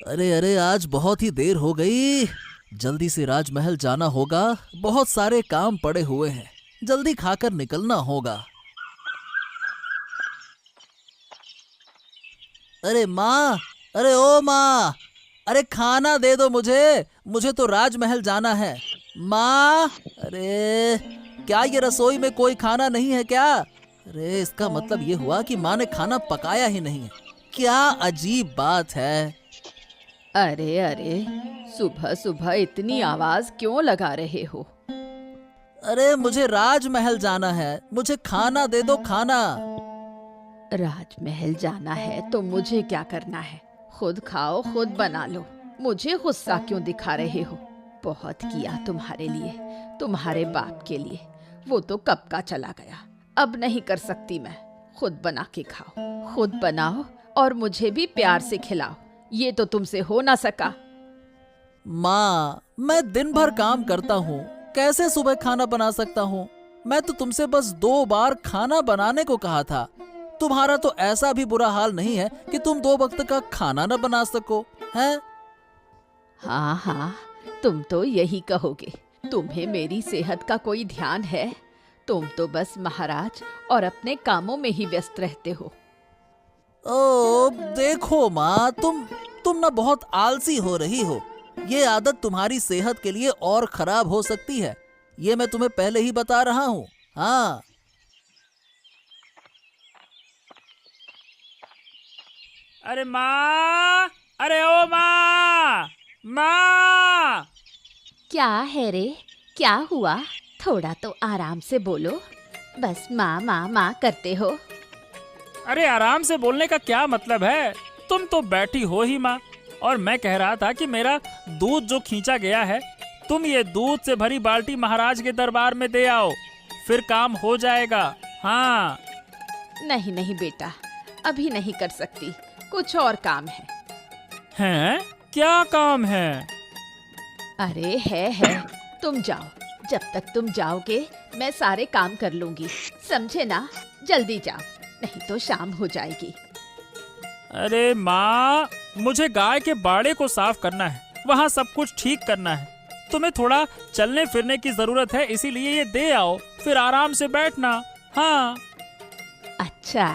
अरे अरे, आज बहुत ही देर हो गई। जल्दी से राजमहल जाना होगा। बहुत सारे काम पड़े हुए हैं। जल्दी खाकर निकलना होगा। अरे माँ, अरे ओ माँ, अरे खाना दे दो मुझे। मुझे तो राजमहल जाना है। माँ, अरे क्या ये रसोई में कोई खाना नहीं है क्या? अरे इसका मतलब ये हुआ कि माँ ने खाना पकाया ही नहीं है। क्या अजीब बात है। अरे अरे, सुबह सुबह इतनी आवाज क्यों लगा रहे हो? अरे मुझे राजमहल जाना है। मुझे खाना दे दो, खाना। राजमहल जाना है तो मुझे क्या करना है? खुद खाओ, खुद बना लो। मुझे गुस्सा क्यों दिखा रहे हो? बहुत किया तुम्हारे लिए, तुम्हारे बाप के लिए। वो तो कब का चला गया, अब नहीं कर सकती मैं। खुद बना के खाओ, खुद बनाओ और मुझे भी प्यार से खिलाओ। ये तो तुमसे हो ना सका। माँ, मैं दिन भर काम करता हूँ, कैसे सुबह खाना बना सकता हूँ? मैं तो तुमसे बस 2 बार खाना बनाने को कहा था। तुम्हारा तो ऐसा भी बुरा हाल नहीं है कि तुम 2 वक्त का खाना न बना सको, हैं? हाँ हाँ, तुम तो यही कहोगे। तुम्हें मेरी सेहत का कोई ध्यान है? तुम तो बस महाराज और अपने कामों में ही व्यस्त रहते हो। ओ देखो माँ, तुम ना बहुत आलसी हो रही हो। ये आदत तुम्हारी सेहत के लिए और खराब हो सकती है। ये मैं तुम्हें पहले ही बता रहा हूँ। हाँ। अरे माँ, अरे ओ माँ, माँ। क्या है रे? क्या हुआ? थोड़ा तो आराम से बोलो। बस माँ माँ माँ करते हो। अरे आराम से बोलने का क्या मतलब है? तुम तो बैठी हो ही माँ। और मैं कह रहा था कि मेरा दूध जो खींचा गया है, तुम ये दूध से भरी बाल्टी महाराज के दरबार में दे आओ, फिर काम हो जाएगा। हाँ। नहीं नहीं बेटा, अभी नहीं कर सकती, कुछ और काम है। हैं? क्या काम है? अरे है, तुम जाओ। जब तक तुम जाओगे मैं सारे काम कर लूंगी, समझे ना? जल्दी जाओ, नहीं तो शाम हो जाएगी। अरे माँ, मुझे गाय के बाड़े को साफ करना है, वहाँ सब कुछ ठीक करना है। तुम्हें थोड़ा चलने फिरने की जरूरत है, इसीलिए ये दे आओ, फिर आराम से बैठना। हाँ। अच्छा,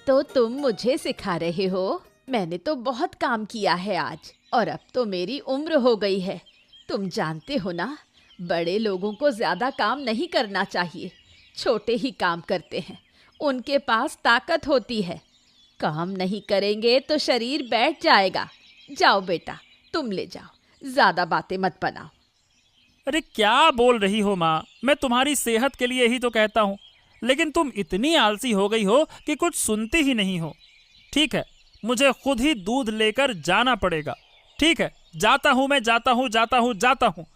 तो तुम मुझे सिखा रहे हो? मैंने तो बहुत काम किया है आज, और अब तो मेरी उम्र हो गई है। तुम जानते हो ना, बड़े लोगों को ज्यादा काम नहीं करना चाहिए। छोटे ही काम करते हैं, उनके पास ताकत होती है। काम नहीं करेंगे तो शरीर बैठ जाएगा। जाओ बेटा, तुम ले जाओ, ज्यादा बातें मत बनाओ। अरे क्या बोल रही हो माँ? मैं तुम्हारी सेहत के लिए ही तो कहता हूँ, लेकिन तुम इतनी आलसी हो गई हो कि कुछ सुनती ही नहीं हो। ठीक है, मुझे खुद ही दूध लेकर जाना पड़ेगा। ठीक है, जाता हूँ, मैं जाता हूँ, जाता हूँ, जाता हूँ।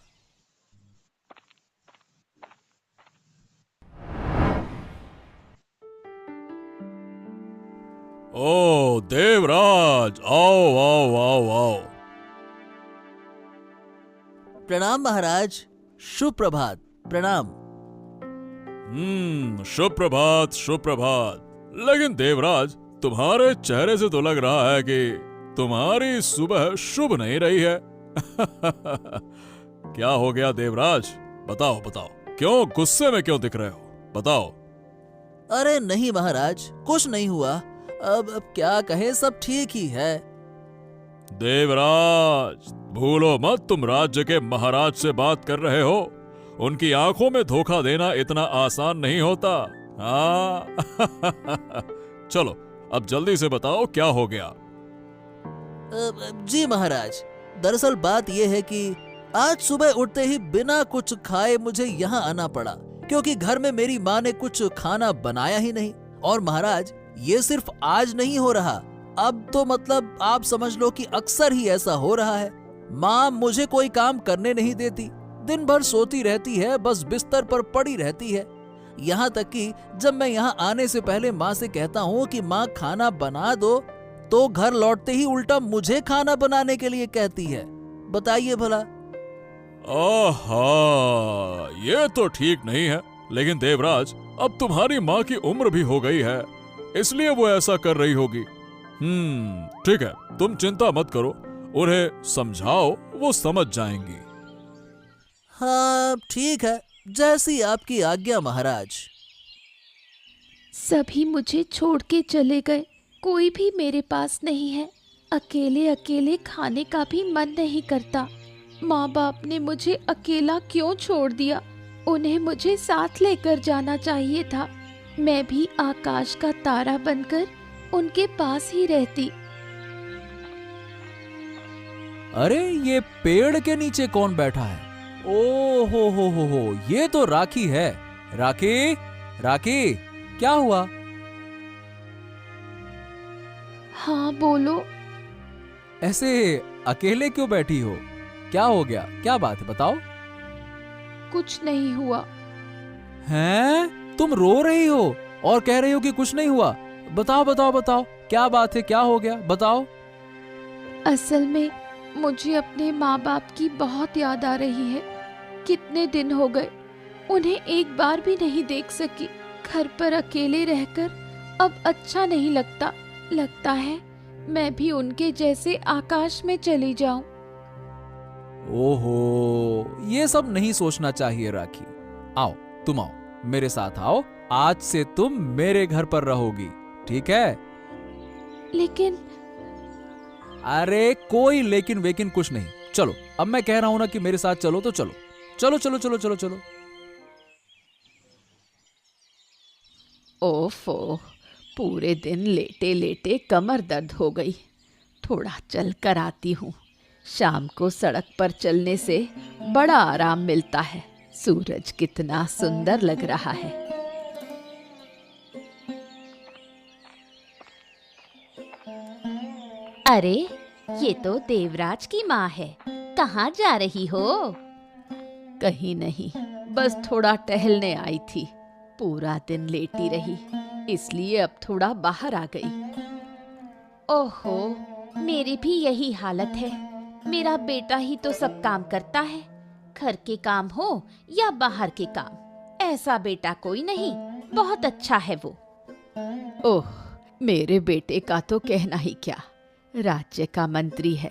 ओ देवराज, आओ आओ आओ आओ। प्रणाम महाराज। शुभ प्रभात। प्रणाम। शुभ प्रभात, शुभ प्रभात। लेकिन देवराज, तुम्हारे चेहरे से तो लग रहा है कि तुम्हारी सुबह शुभ नहीं रही है। क्या हो गया देवराज? बताओ बताओ, क्यों गुस्से में क्यों दिख रहे हो? बताओ। अरे नहीं महाराज, कुछ नहीं हुआ। अब क्या कहे, सब ठीक ही है। देवराज, भूलो मत, तुम राज्य के महाराज से बात कर रहे हो। उनकी आंखों में धोखा देना इतना आसान नहीं होता। हाँ। चलो, अब जल्दी से बताओ क्या हो गया। जी महाराज, दरअसल बात यह है कि आज सुबह उठते ही बिना कुछ खाए मुझे यहाँ आना पड़ा, क्योंकि घर में मेरी माँ ने कुछ खाना बनाया ही नहीं। और महाराज, ये सिर्फ आज नहीं हो रहा, अब तो मतलब आप समझ लो कि अक्सर ही ऐसा हो रहा है। माँ मुझे कोई काम करने नहीं देती, दिन भर सोती रहती है, बस बिस्तर पर पड़ी रहती है। यहाँ तक कि जब मैं यहाँ आने से पहले माँ से कहता हूँ कि माँ खाना बना दो, तो घर लौटते ही उल्टा मुझे खाना बनाने के लिए कहती है। बताइए भला। आहा, ये तो ठीक नहीं है। लेकिन देवराज, अब तुम्हारी माँ की उम्र भी हो गई है, इसलिए वो ऐसा कर रही होगी। ठीक है, तुम चिंता मत करो। उन्हें समझाओ, वो समझ जाएंगी। हाँ ठीक है, जैसी आपकी आज्ञा महाराज। सभी मुझे छोड़ के चले गए, कोई भी मेरे पास नहीं है। अकेले अकेले खाने का भी मन नहीं करता। माँ बाप ने मुझे अकेला क्यों छोड़ दिया? उन्हें मुझे साथ लेकर जाना चाहिए था। मैं भी आकाश का तारा बनकर उनके पास ही रहती। अरे ये पेड़ के नीचे कौन बैठा है? ओ हो, ये तो राखी है। राखी, राखी, क्या हुआ? हाँ बोलो। ऐसे अकेले क्यों बैठी हो? क्या हो गया? क्या बात है, बताओ। कुछ नहीं हुआ। हैं? तुम रो रही हो और कह रही हो कि कुछ नहीं हुआ? बताओ बताओ बताओ, क्या बात है, क्या हो गया, बताओ। असल में मुझे अपने माँ बाप की बहुत याद आ रही है। कितने दिन हो गए, उन्हें एक बार भी नहीं देख सकी। घर पर अकेले रहकर अब अच्छा नहीं लगता। लगता है मैं भी उनके जैसे आकाश में चली जाऊं। ओहो, ये सब नहीं सोचना चाहिए राखी। आओ, तुम आओ, मेरे साथ आओ। आज से तुम मेरे घर पर रहोगी, ठीक है? लेकिन अरे कोई लेकिन वेकिन कुछ नहीं। चलो, अब मैं कह रहा हूं ना कि मेरे साथ चलो तो चलो। चलो चलो चलो चलो चलो। ओफो, पूरे दिन लेटे लेटे कमर दर्द हो गई। थोड़ा चल कर आती हूँ। शाम को सड़क पर चलने से बड़ा आराम मिलता है। सूरज कितना सुंदर लग रहा है। अरे ये तो देवराज की माँ है। कहाँ जा रही हो? कहीं नहीं, बस थोड़ा टहलने आई थी। पूरा दिन लेटी रही, इसलिए अब थोड़ा बाहर आ गई। ओहो, मेरी भी यही हालत है। मेरा बेटा ही तो सब काम करता है, घर के काम हो या बाहर के काम। ऐसा बेटा कोई नहीं, बहुत अच्छा है वो। ओह, मेरे बेटे का तो कहना ही क्या। राज्य का मंत्री है।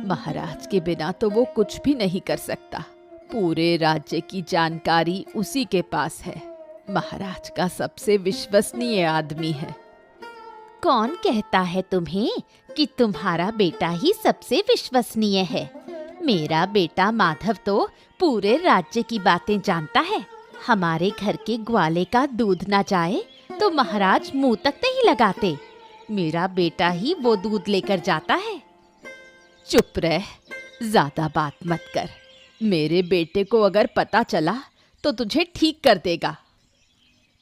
महाराज के बिना तो वो कुछ भी नहीं कर सकता। पूरे राज्य की जानकारी उसी के पास है। महाराज का सबसे विश्वसनीय आदमी है। कौन कहता है तुम्हें कि तुम्हारा बेटा ही सबसे विश्वसनीय है? मेरा बेटा माधव तो पूरे राज्य की बातें जानता है। हमारे घर के ग्वाले का दूध ना जाए तो महाराज मुंह तक नहीं लगाते। मेरा बेटा ही वो दूध लेकर जाता है। चुप रह, ज्यादा बात मत कर। मेरे बेटे को अगर पता चला तो तुझे ठीक कर देगा।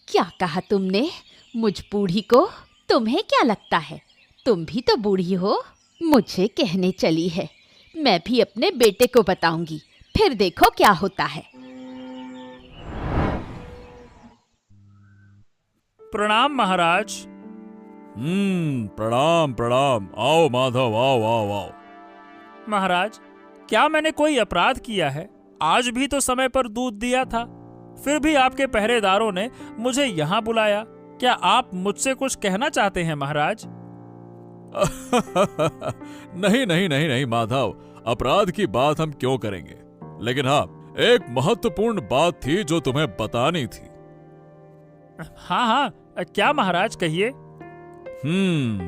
क्या कहा तुमने? मुझ बूढ़ी को? तुम्हें क्या लगता है, तुम भी तो बूढ़ी हो? मुझे कहने चली है, मैं भी अपने बेटे को बताऊंगी, फिर देखो क्या होता है। प्रणाम महाराज। प्रणाम प्रणाम। आओ माधव, आओ आओ आओ। महाराज, क्या मैंने कोई अपराध किया है? आज भी तो समय पर दूध दिया था, फिर भी आपके पहरेदारों ने मुझे यहाँ बुलाया। क्या आप मुझसे कुछ कहना चाहते हैं महाराज? नहीं नहीं नहीं नहीं माधव, अपराध की बात हम क्यों करेंगे, लेकिन हाँ, एक महत्वपूर्ण बात थी जो तुम्हें बतानी थी। हाँ हाँ, क्या महाराज, कहिए।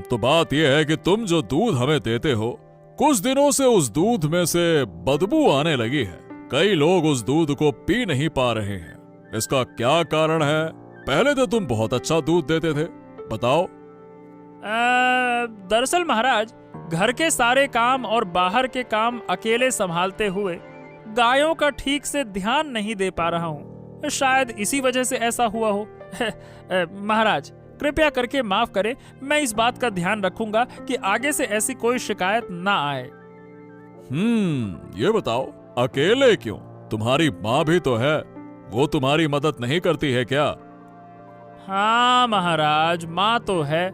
तो बात यह है कि तुम जो दूध हमें देते हो, कुछ दिनों से उस दूध में से बदबू आने लगी है। कई लोग उस दूध को पी नहीं पा रहे हैं। इसका क्या कारण है? पहले तो तुम बहुत अच्छा दूध देते थे, बताओ। दरअसल महाराज, घर के सारे काम और बाहर के काम अकेले संभालते हुए गायों का ठीक से ध्यान नहीं दे पा रहा हूँ। शायद इसी वजह से ऐसा हुआ हो। महाराज, कृपया करके माफ करें। मैं इस बात का ध्यान रखूंगा कि आगे से ऐसी कोई शिकायत ना आए। ये बताओ, अकेले क्यों? तुम्हारी माँ भी तो है, वो तुम्हारी मदद नहीं करती है क्या? हाँ महाराज, माँ तो है,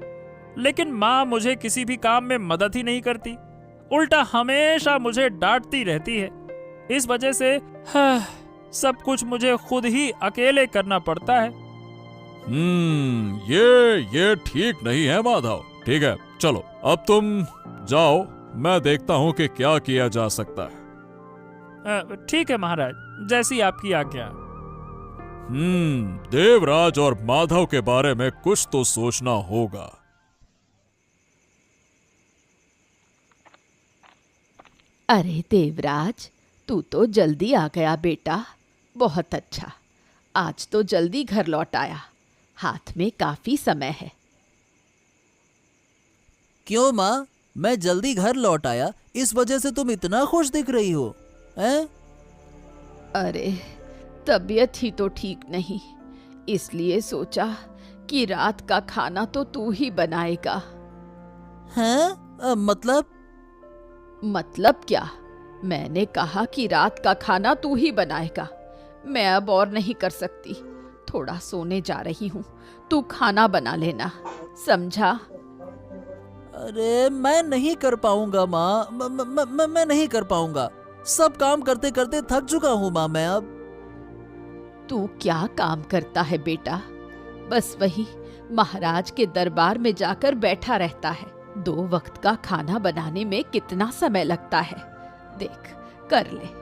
लेकिन माँ मुझे किसी भी काम में मदद ही नहीं करती। उल्टा हमेशा मुझे डांटती रहती है। इस वजह से सब कुछ मुझे खुद ही अकेले करना पड़ता है। ये ठीक नहीं है माधव। ठीक है, चलो अब तुम जाओ, मैं देखता हूं कि क्या किया जा सकता है। ठीक है महाराज, जैसी आपकी आज्ञा। देवराज और माधव के बारे में कुछ तो सोचना होगा। अरे देवराज, तू तो जल्दी आ गया बेटा। बहुत अच्छा, आज तो जल्दी घर लौट आया। हाथ में काफी समय है। क्यों माँ, मैं जल्दी घर लौट आया, इस वजह से तुम इतना खुश दिख रही हो हैं? अरे तबीयत ही तो ठीक नहीं, इसलिए सोचा कि रात का खाना तो तू ही बनाएगा। हैं? मतलब क्या? मैंने कहा कि रात का खाना तू ही बनाएगा। मैं अब और नहीं कर सकती, थोड़ा सोने जा रही हूँ। तू खाना बना लेना, समझा? अरे मैं नहीं कर पाऊंगा माँ, मैं नहीं कर पाऊंगा। सब काम करते करते थक चुका हूँ माँ मैं अब। तू क्या काम करता है बेटा? बस वही महाराज के दरबार में जाकर बैठा रहता है। 2 वक्त का खाना बनाने में कितना समय लगता है, देख कर ले।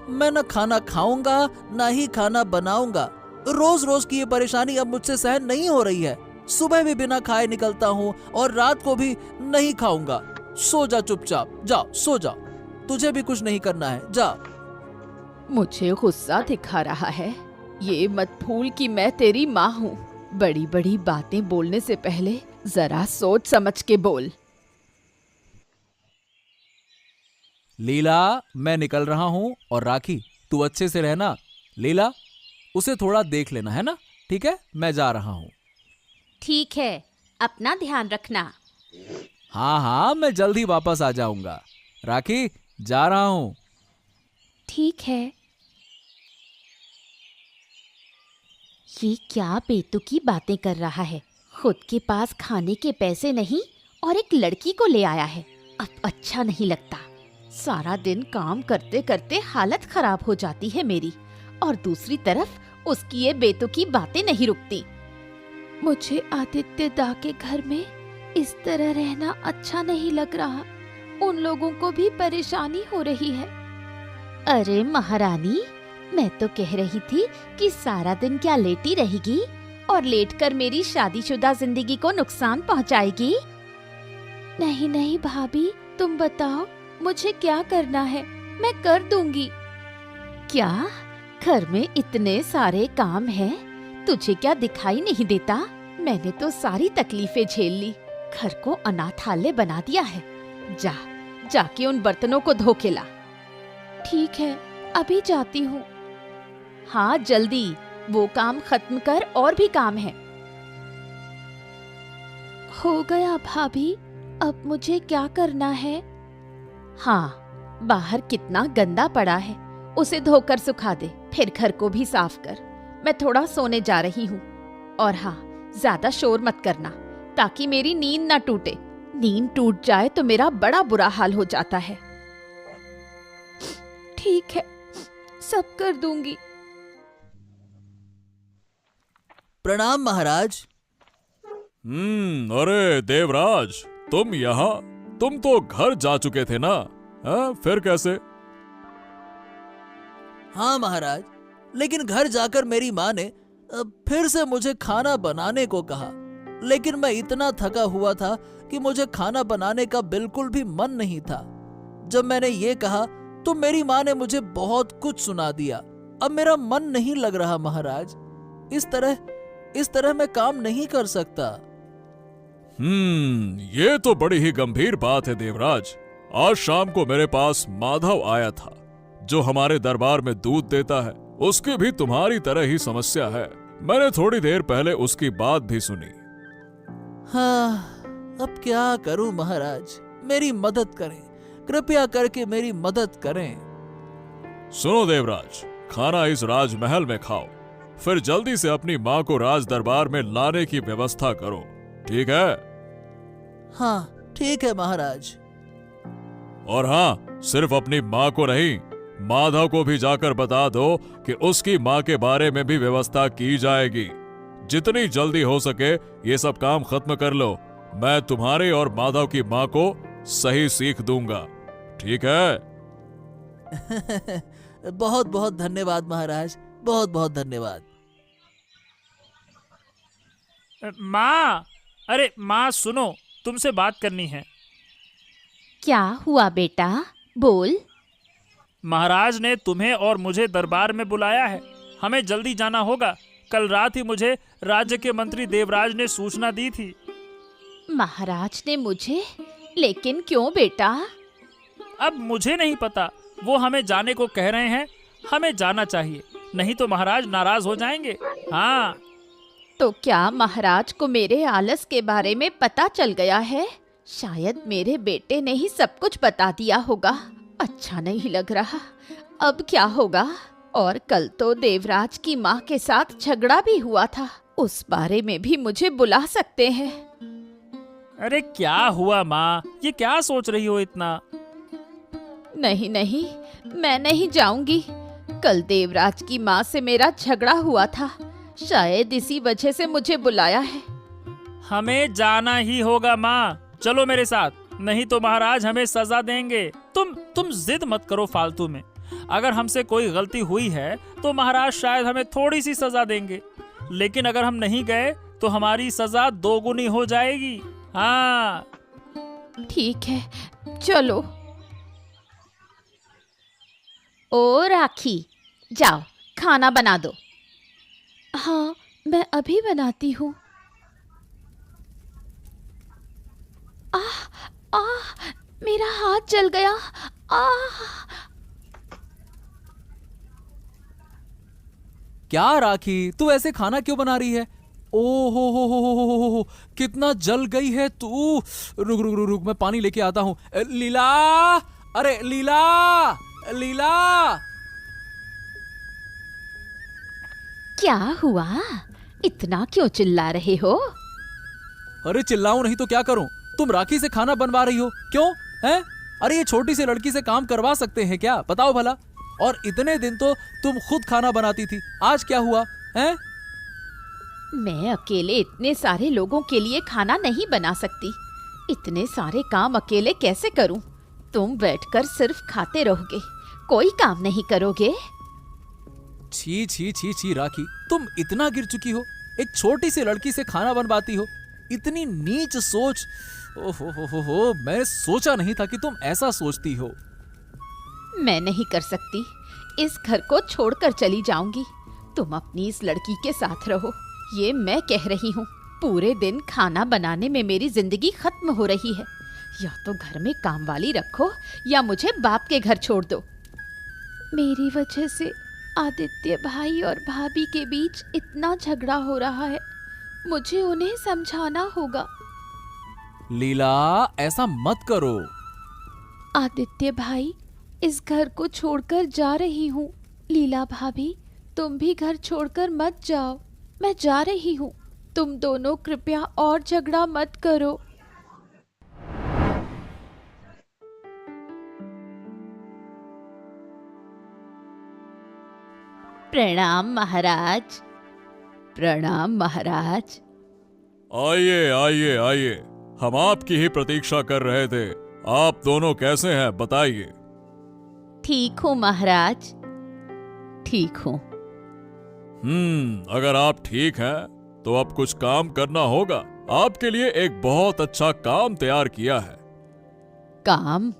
मैं न खाना खाऊंगा ना ही खाना बनाऊंगा। रोज रोज की ये परेशानी अब मुझसे सहन नहीं हो रही है। सुबह भी बिना खाए निकलता हूँ और रात को भी नहीं खाऊंगा। सो जा चुपचाप, जाओ सो जा, तुझे भी कुछ नहीं करना है, जा। मुझे गुस्सा दिखा रहा है? ये मत भूल कि मैं तेरी माँ हूँ। बड़ी बड़ी बातें बोलने से पहले जरा सोच समझ के बोल। लीला, मैं निकल रहा हूं और राखी तू अच्छे से रहना। लीला, उसे थोड़ा देख लेना, है ना? ठीक है, मैं जा रहा हूं। ठीक है, अपना ध्यान रखना। हाँ हाँ, मैं जल्द ही वापस आ जाऊंगा। राखी, जा रहा हूं। ठीक है। ये क्या बेतुकी बातें कर रहा है? खुद के पास खाने के पैसे नहीं और एक लड़की को ले आया है। अब अच्छा नहीं लगता। सारा दिन काम करते करते हालत खराब हो जाती है मेरी, और दूसरी तरफ उसकी ये बेतुकी बातें नहीं रुकती। मुझे आदित्य दा के घर में इस तरह रहना अच्छा नहीं लग रहा। उन लोगों को भी परेशानी हो रही है। अरे महारानी, मैं तो कह रही थी कि सारा दिन क्या लेटी रहेगी और लेटकर मेरी शादीशुदा जिंदगी को नुकसान पहुंचाएगी? नहीं नहीं भाभी, तुम बताओ मुझे क्या करना है, मैं कर दूंगी। क्या घर में इतने सारे काम हैं, तुझे क्या दिखाई नहीं देता? मैंने तो सारी तकलीफें झेल ली, घर को अनाथालय बना दिया है। जाके उन बर्तनों को धो के ला। ठीक है, अभी जाती हूँ। हाँ जल्दी, वो काम खत्म कर, और भी काम है। हो गया भाभी, अब मुझे क्या करना है? हाँ, बाहर कितना गंदा पड़ा है, उसे धोकर सुखा दे, फिर घर को भी साफ कर। मैं थोड़ा सोने जा रही हूँ। और हाँ, ज्यादा शोर मत करना ताकि मेरी नींद ना टूटे। नींद टूट जाए तो मेरा बड़ा बुरा हाल हो जाता है। ठीक है, सब कर दूंगी। प्रणाम महाराज। अरे देवराज, तुम यहाँ? तुम तो घर जा चुके थे ना? फिर कैसे? हाँ महाराज, लेकिन घर जाकर मेरी माँ ने फिर से मुझे खाना बनाने को कहा। लेकिन मैं इतना थका हुआ था कि मुझे खाना बनाने का बिल्कुल भी मन नहीं था। जब मैंने ये कहा तो मेरी माँ ने मुझे बहुत कुछ सुना दिया। अब मेरा मन नहीं लग रहा महाराज। इस तरह मैं काम नहीं कर सकता। ये तो बड़ी ही गंभीर बात है देवराज। आज शाम को मेरे पास माधव आया था, जो हमारे दरबार में दूध देता है। उसकी भी तुम्हारी तरह ही समस्या है। मैंने थोड़ी देर पहले उसकी बात भी सुनी। हाँ, अब क्या करूं महाराज, मेरी मदद करें, कृपया करके मेरी मदद करें। सुनो देवराज, खाना इस राजमहल में खाओ, फिर जल्दी से अपनी माँ को राज दरबार में लाने की व्यवस्था करो, ठीक है? हाँ ठीक है महाराज। और हाँ, सिर्फ अपनी माँ को नहीं, माधव को भी जाकर बता दो कि उसकी माँ के बारे में भी व्यवस्था की जाएगी। जितनी जल्दी हो सके ये सब काम खत्म कर लो, मैं तुम्हारे और माधव की माँ को सही सीख दूंगा, ठीक है? बहुत बहुत धन्यवाद महाराज, बहुत बहुत धन्यवाद। माँ, अरे माँ सुनो, तुमसे बात करनी है। क्या हुआ बेटा, बोल। महाराज ने तुम्हें और मुझे दरबार में बुलाया है, हमें जल्दी जाना होगा। कल रात ही मुझे राज्य के मंत्री देवराज ने सूचना दी थी। महाराज ने मुझे? लेकिन क्यों बेटा? अब मुझे नहीं पता, वो हमें जाने को कह रहे हैं। हमें जाना चाहिए, नहीं तो महाराज नाराज हो जाएंगे। हाँ। तो क्या महाराज को मेरे आलस के बारे में पता चल गया है? शायद मेरे बेटे ने ही सब कुछ बता दिया होगा। अच्छा नहीं लग रहा, अब क्या होगा? और कल तो देवराज की माँ के साथ झगड़ा भी हुआ था, उस बारे में भी मुझे बुला सकते हैं। अरे क्या हुआ माँ, ये क्या सोच रही हो इतना? नहीं नहीं, मैं नहीं जाऊंगी। कल देवराज की माँ से मेरा झगड़ा हुआ था, शायद इसी वजह से मुझे बुलाया है। हमें जाना ही होगा माँ, चलो मेरे साथ, नहीं तो महाराज हमें सजा देंगे। तुम जिद मत करो फालतू में। अगर हमसे कोई गलती हुई है तो महाराज शायद हमें थोड़ी सी सजा देंगे, लेकिन अगर हम नहीं गए तो हमारी सजा दोगुनी हो जाएगी। हाँ ठीक है, चलो। ओ राखी, जाओ खाना बना दो। हाँ, मैं अभी बनाती हूँ। आह आह, मेरा हाथ जल गया। आह। क्या राखी, तू ऐसे खाना क्यों बना रही है? ओ हो, कितना जल गई है तू। रुक रुक रुक रुक, मैं पानी लेके आता हूँ। लीला, अरे लीला, लीला। क्या हुआ? इतना क्यों चिल्ला रहे हो? अरे चिल्लाऊं नहीं तो क्या करूं? तुम राखी से खाना बनवा रही हो, क्यों हैं? अरे ये छोटी सी लड़की से काम करवा सकते हैं क्या, बताओ भला? और इतने दिन तो तुम खुद खाना बनाती थी, आज क्या हुआ हैं? मैं अकेले इतने सारे लोगों के लिए खाना नहीं बना सकती। इतने सारे काम अकेले कैसे करूं? तुम बैठकर सिर्फ खाते रहोगे, कोई काम नहीं करोगे। छी छी छी छी राखी, तुम इतना गिर चुकी हो, एक छोटी सी लड़की से खाना बनवाती हो। इतनी नीच सोच। ओहो, मैंने सोचा नहीं था कि तुम ऐसा सोचती हो। मैं नहीं कर सकती, इस घर को छोड़कर चली जाऊंगी। तुम अपनी इस लड़की के साथ रहो, ये मैं कह रही हूँ। पूरे दिन खाना बनाने में मेरी जिंदगी खत्म हो रही है। या तो घर में काम वाली रखो या मुझे बाप के घर छोड़ दो। मेरी वजह से आदित्य भाई और भाभी के बीच इतना झगड़ा हो रहा है, मुझे उन्हें समझाना होगा। लीला, ऐसा मत करो। आदित्य भाई, इस घर को छोड़कर जा रही हूँ। लीला भाभी, तुम भी घर छोड़कर मत जाओ, मैं जा रही हूँ। तुम दोनों कृपया और झगड़ा मत करो। प्रणाम महाराज। प्रणाम महाराज। आइए आइए आइए, हम आपकी ही प्रतीक्षा कर रहे थे। आप दोनों कैसे हैं, बताइए। ठीक हूँ महाराज, ठीक हूँ। अगर आप ठीक हैं तो अब कुछ काम करना होगा। आपके लिए एक बहुत अच्छा काम तैयार किया है। काम?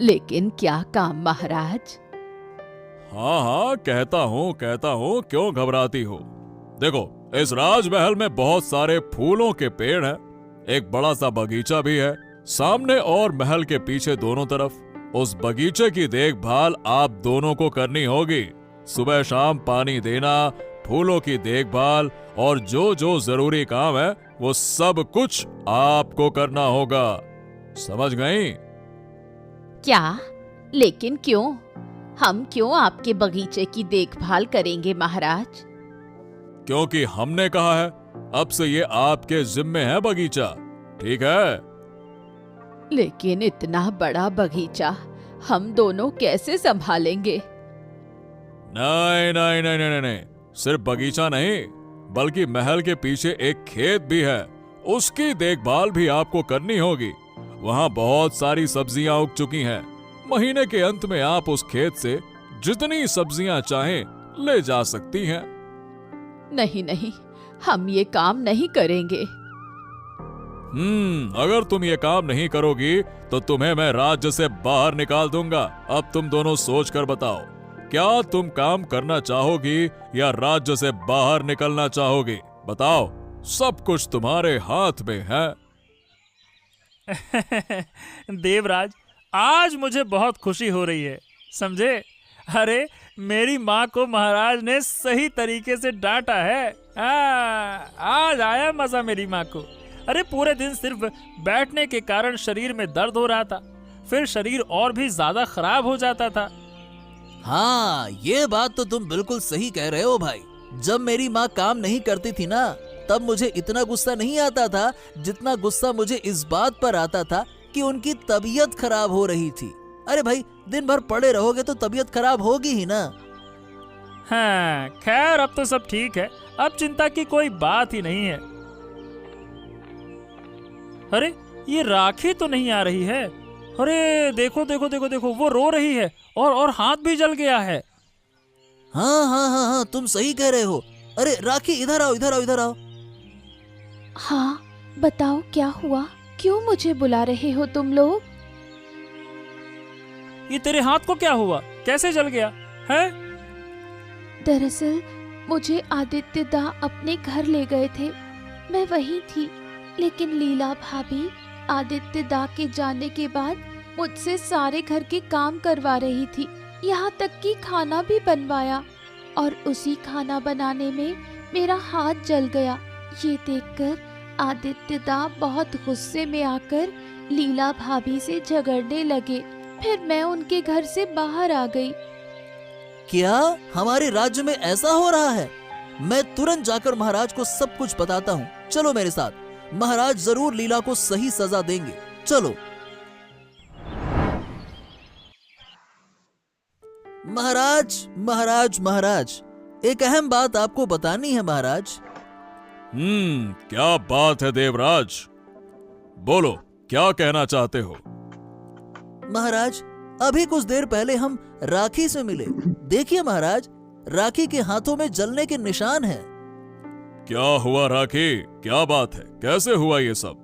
लेकिन क्या काम महाराज? हाँ, कहता हूँ, क्यों घबराती हो? देखो, इस राजमहल में बहुत सारे फूलों के पेड़ हैं, एक बड़ा सा बगीचा भी है, सामने और महल के पीछे दोनों तरफ। उस बगीचे की देखभाल आप दोनों को करनी होगी। सुबह शाम पानी देना, फूलों की देखभाल और जो जो जरूरी काम है वो सब कुछ आपको करना होगा। समझ गई? क्या? लेकिन क्यों? हम क्यों आपके बगीचे की देखभाल करेंगे महाराज? क्योंकि हमने कहा है, अब से ये आपके जिम्मे है बगीचा, ठीक है? लेकिन इतना बड़ा बगीचा हम दोनों कैसे संभालेंगे? नहीं नहीं नहीं नहीं नहीं, सिर्फ बगीचा नहीं, बल्कि महल के पीछे एक खेत भी है उसकी देखभाल भी आपको करनी होगी। वहाँ बहुत सारी सब्जियां उग चुकी हैं। महीने के अंत में आप उस खेत से जितनी सब्जियां चाहें ले जा सकती हैं। नहीं नहीं, हम ये काम नहीं करेंगे। अगर तुम ये काम नहीं करोगी तो तुम्हें मैं राज्य से बाहर निकाल दूंगा। अब तुम दोनों सोच कर बताओ, क्या तुम काम करना चाहोगी या राज्य से बाहर निकलना चाहोगी? बताओ, सब कुछ तुम्हारे हाथ में है। देवराज, आज मुझे बहुत खुशी हो रही है, समझे? अरे, मेरी माँ को महाराज ने सही तरीके से डांटा है। आज आया मजा मेरी माँ को। अरे, पूरे दिन सिर्फ बैठने के कारण शरीर में दर्द हो रहा था, फिर शरीर और भी ज्यादा खराब हो जाता था। हाँ, ये बात तो तुम बिल्कुल सही कह रहे हो भाई। जब मेरी माँ काम नहीं करती थी ना, तब मुझे इतना गुस्सा नहीं आता था जितना गुस्सा मुझे इस बात पर आता था कि उनकी तबीयत खराब हो रही थी। अरे भाई, दिन भर पड़े रहोगे तो तबीयत खराब होगी ही ना। हाँ, खैर अब तो सब ठीक है, अब चिंता की कोई बात ही नहीं है। अरे, ये राखी तो नहीं आ रही है। अरे देखो देखो देखो देखो, वो रो रही है और हाथ भी जल गया है। हाँ हाँ हाँ हाँ, तुम सही कह रहे हो। अरे राखी, इधर आओ इधर आओ इधर आओ। हाँ, बताओ क्या हुआ? क्यों मुझे बुला रहे हो तुम लोग? ये तेरे हाथ को क्या हुआ? कैसे जल गया है? दरअसल मुझे आदित्य दा अपने घर ले गए थे, मैं वहीं थी। लेकिन लीला भाभी आदित्य दा के जाने के बाद मुझसे सारे घर के काम करवा रही थी, यहाँ तक कि खाना भी बनवाया। और उसी खाना बनाने में मेरा हाथ जल गया। ये देखकर आदित्य दा बहुत गुस्से में आकर लीला भाभी से झगड़ने लगे। फिर मैं उनके घर से बाहर आ गई। क्या हमारे राज्य में ऐसा हो रहा है? मैं तुरंत जाकर महाराज को सब कुछ बताता हूँ। चलो मेरे साथ, महाराज जरूर लीला को सही सजा देंगे। चलो। महाराज महाराज महाराज, एक अहम बात आपको बतानी है महाराज। क्या बात है देवराज? बोलो, क्या कहना चाहते हो? महाराज, अभी कुछ देर पहले हम राखी से मिले। देखिए महाराज, राखी के हाथों में जलने के निशान हैं। क्या हुआ राखी? क्या बात है? कैसे हुआ ये सब?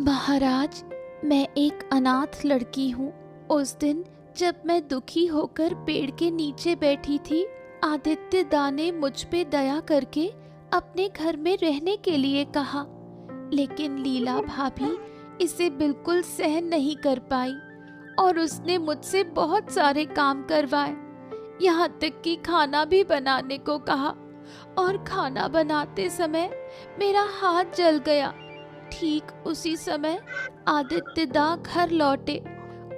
महाराज, मैं एक अनाथ लड़की हूँ। उस दिन जब मैं दुखी होकर पेड़ के नीचे बैठी थी, आदित्य दा ने मुझ पे दया करके अपने घर में रहने के लिए कहा। लेकिन लीला भाभी इसे बिल्कुल सहन नहीं कर पाई और उसने मुझसे बहुत सारे काम करवाए, यहाँ तक कि खाना भी बनाने को कहा। और खाना बनाते समय मेरा हाथ जल गया। ठीक उसी समय आदित्य दा घर लौटे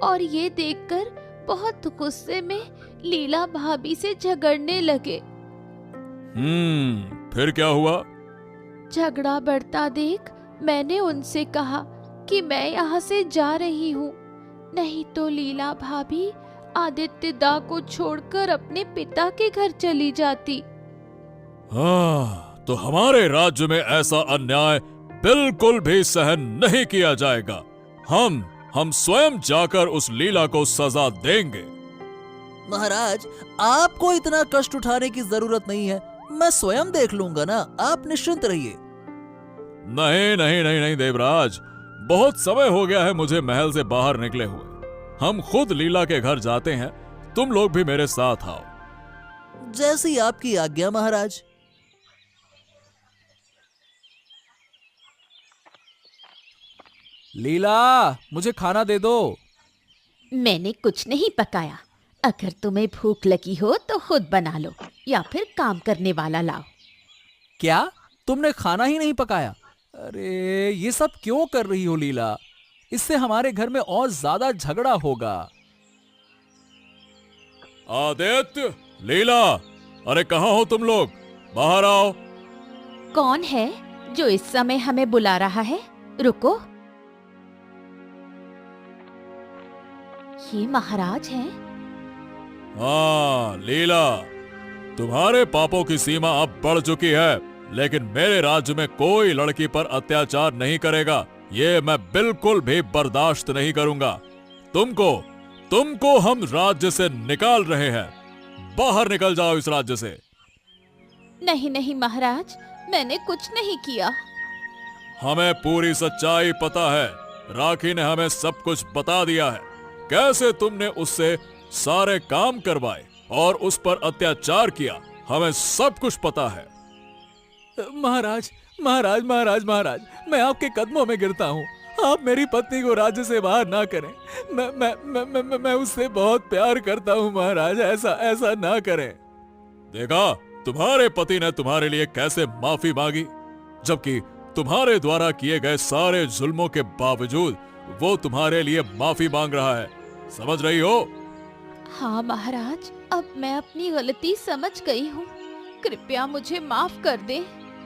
और ये देखकर बहुत गुस्से में लीला भाभी से झगड़ने लगे। फिर क्या हुआ? झगड़ा बढ़ता देख मैंने उनसे कहा कि मैं यहाँ से जा रही हूँ, नहीं तो लीला भाभी आदित्य दा को छोड़कर अपने पिता के घर चली जाती। तो हमारे राज्य में ऐसा अन्याय बिल्कुल भी सहन नहीं किया जाएगा। हम स्वयं जाकर उस लीला को सजा देंगे। महाराज, आपको इतना कष्ट उठाने की जरूरत नहीं है, मैं स्वयं देख लूंगा ना, आप निश्चिंत रहिए। नहीं नहीं नहीं नहीं देवराज, बहुत समय हो गया है मुझे महल से बाहर निकले हुए। हम खुद लीला के घर जाते हैं, तुम लोग भी मेरे साथ आओ। जैसी आपकी आज्ञा महाराज। लीला, मुझे खाना दे दो। मैंने कुछ नहीं पकाया, अगर तुम्हें भूख लगी हो तो खुद बना लो या फिर काम करने वाला लाओ। क्या तुमने खाना ही नहीं पकाया? अरे ये सब क्यों कर रही हो लीला? इससे हमारे घर में और ज्यादा झगड़ा होगा। आदित्य, लीला, अरे कहाँ हो तुम लोग? बाहर आओ। कौन है जो इस समय हमें बुला रहा है? रुको, ये महाराज हैं। हाँ लीला, तुम्हारे पापों की सीमा अब बढ़ चुकी है। लेकिन मेरे राज्य में कोई लड़की पर अत्याचार नहीं करेगा। ये मैं बिल्कुल भी बर्दाश्त नहीं करूंगा। तुमको हम राज्य से निकाल रहे हैं। बाहर निकल जाओ इस राज्य से। नहीं नहीं महाराज, मैंने कुछ नहीं किया। हमें पूरी सच्चाई पता है। राखी ने हमें सब कुछ बता दिया है। कैसे तुमने उससे सारे काम करवाए और उस पर अत्याचार किया, हमें सब कुछ पता है। महाराज महाराज महाराज महाराज, मैं आपके कदमों में गिरता हूँ। आप मेरी पत्नी को राज्य से बाहर ना करें। मैं उससे बहुत प्यार करता हूँ महाराज, ऐसा ना करें। देखा तुम्हारे पति ने तुम्हारे लिए कैसे माफी मांगी, जबकि तुम्हारे द्वारा किए गए सारे जुल्मों के बावजूद वो तुम्हारे लिए माफी मांग रहा है। समझ रही हो? हाँ महाराज, अब मैं अपनी गलती समझ गई हूँ। कृपया मुझे माफ कर दे।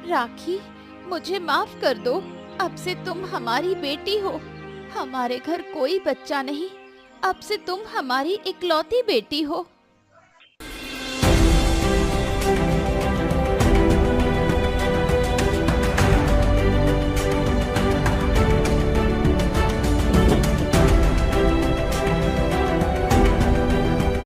राखी, मुझे माफ कर दो। अब से तुम हमारी बेटी हो। हमारे घर कोई बच्चा नहीं, अब से तुम हमारी इकलौती बेटी हो।